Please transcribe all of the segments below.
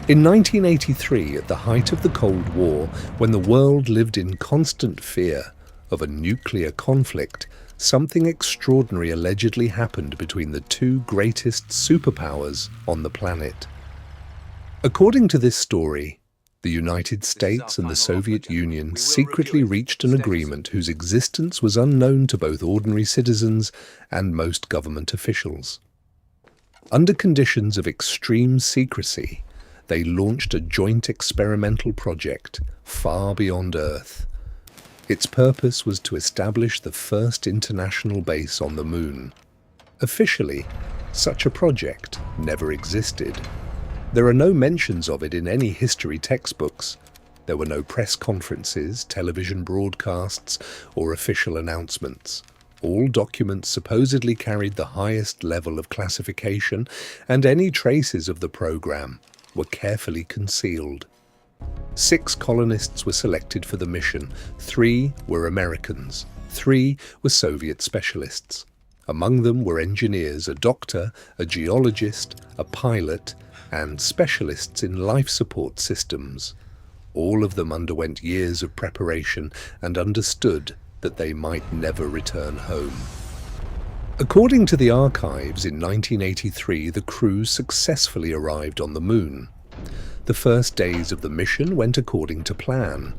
In 1983, at the height of the Cold War, when the world lived in constant fear of a nuclear conflict, something extraordinary allegedly happened between the two greatest superpowers on the planet. According to this story, the United States and the Soviet Union secretly reached an agreement whose existence was unknown to both ordinary citizens and most government officials. Under conditions of extreme secrecy, they launched a joint experimental project far beyond Earth. Its purpose was to establish the first international base on the Moon. Officially, such a project never existed. There are no mentions of it in any history textbooks. There were no press conferences, television broadcasts, or official announcements. All documents supposedly carried the highest level of classification, and any traces of the program were carefully concealed. 6 colonists were selected for the mission. 3 were Americans. 3 were Soviet specialists. Among them were engineers, a doctor, a geologist, a pilot, and specialists in life support systems. All of them underwent years of preparation and understood that they might never return home. According to the archives, in 1983, the crew successfully arrived on the Moon. The first days of the mission went according to plan.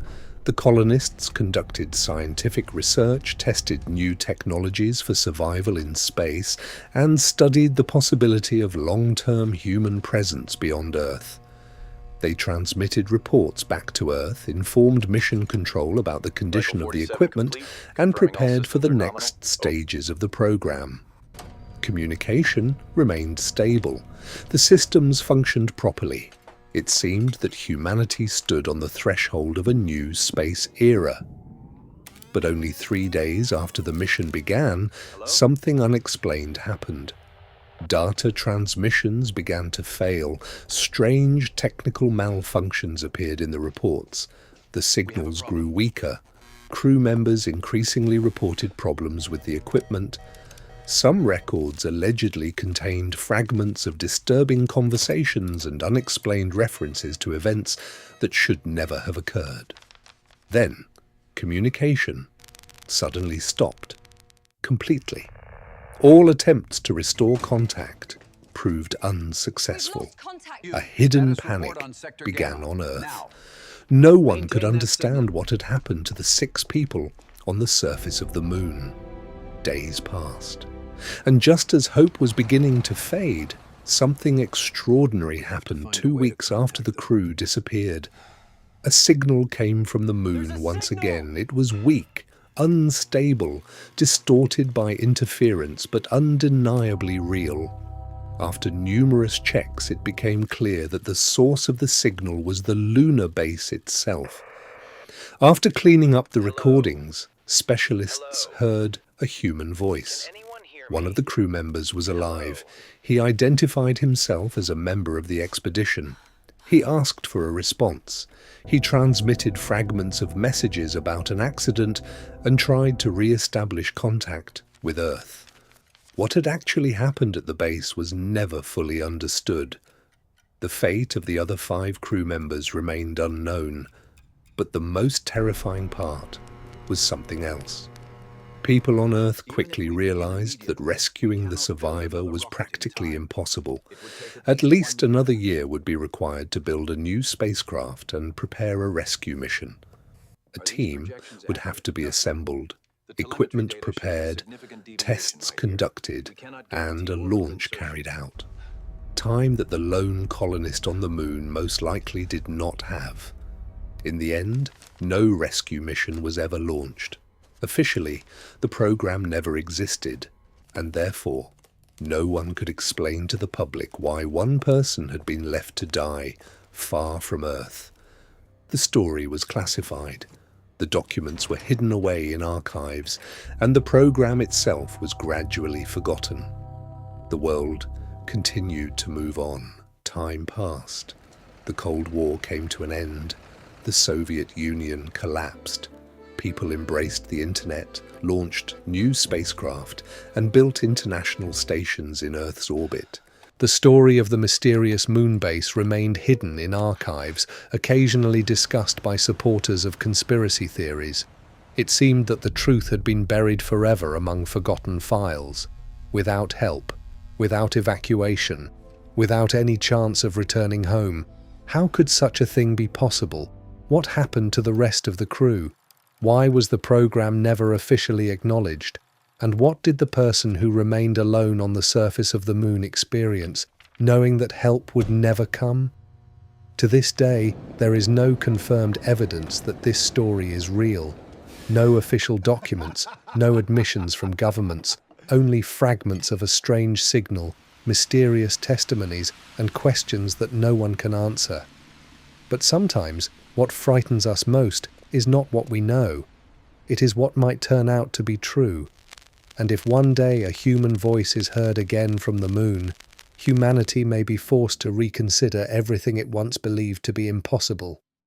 The colonists conducted scientific research, tested new technologies for survival in space, and studied the possibility of long-term human presence beyond Earth. They transmitted reports back to Earth, informed Mission Control about the condition of the equipment, and prepared for the next stages of the program. Communication remained stable. The systems functioned properly. It seemed that humanity stood on the threshold of a new space era. But only 3 days after the mission began, something unexplained happened. Data transmissions began to fail. Strange technical malfunctions appeared in the reports. The signals grew weaker. Crew members increasingly reported problems with the equipment. Some records allegedly contained fragments of disturbing conversations and unexplained references to events that should never have occurred. Then, communication suddenly stopped. Completely. All attempts to restore contact proved unsuccessful. A hidden panic began on Earth. No one could understand what had happened to the 6 people on the surface of the Moon. Days passed. And just as hope was beginning to fade, something extraordinary happened 2 weeks after the crew disappeared. A signal came from the Moon once again. It was weak, unstable, distorted by interference, but undeniably real. After numerous checks, it became clear that the source of the signal was the lunar base itself. After cleaning up the recordings, specialists heard a human voice. One of the crew members was alive. He identified himself as a member of the expedition. He asked for a response. He transmitted fragments of messages about an accident and tried to re-establish contact with Earth. What had actually happened at the base was never fully understood. The fate of the other 5 crew members remained unknown, but the most terrifying part was something else. People on Earth quickly realized that rescuing the survivor was practically impossible. At least another year would be required to build a new spacecraft and prepare a rescue mission. A team would have to be assembled, equipment prepared, tests conducted, and a launch carried out. Time that the lone colonist on the Moon most likely did not have. In the end, no rescue mission was ever launched. Officially, the program never existed, and therefore, no one could explain to the public why one person had been left to die far from Earth. The story was classified, the documents were hidden away in archives, and the program itself was gradually forgotten. The world continued to move on. Time passed. The Cold War came to an end. The Soviet Union collapsed. People embraced the internet, launched new spacecraft, and built international stations in Earth's orbit. The story of the mysterious moon base remained hidden in archives, occasionally discussed by supporters of conspiracy theories. It seemed that the truth had been buried forever among forgotten files. Without help, without evacuation, without any chance of returning home, how could such a thing be possible? What happened to the rest of the crew? Why was the program never officially acknowledged? And what did the person who remained alone on the surface of the moon experience, knowing that help would never come? To this day, there is no confirmed evidence that this story is real. No official documents, no admissions from governments, only fragments of a strange signal, mysterious testimonies, and questions that no one can answer. But sometimes, what frightens us most is not what we know. It is what might turn out to be true. And if one day a human voice is heard again from the moon, humanity may be forced to reconsider everything it once believed to be impossible.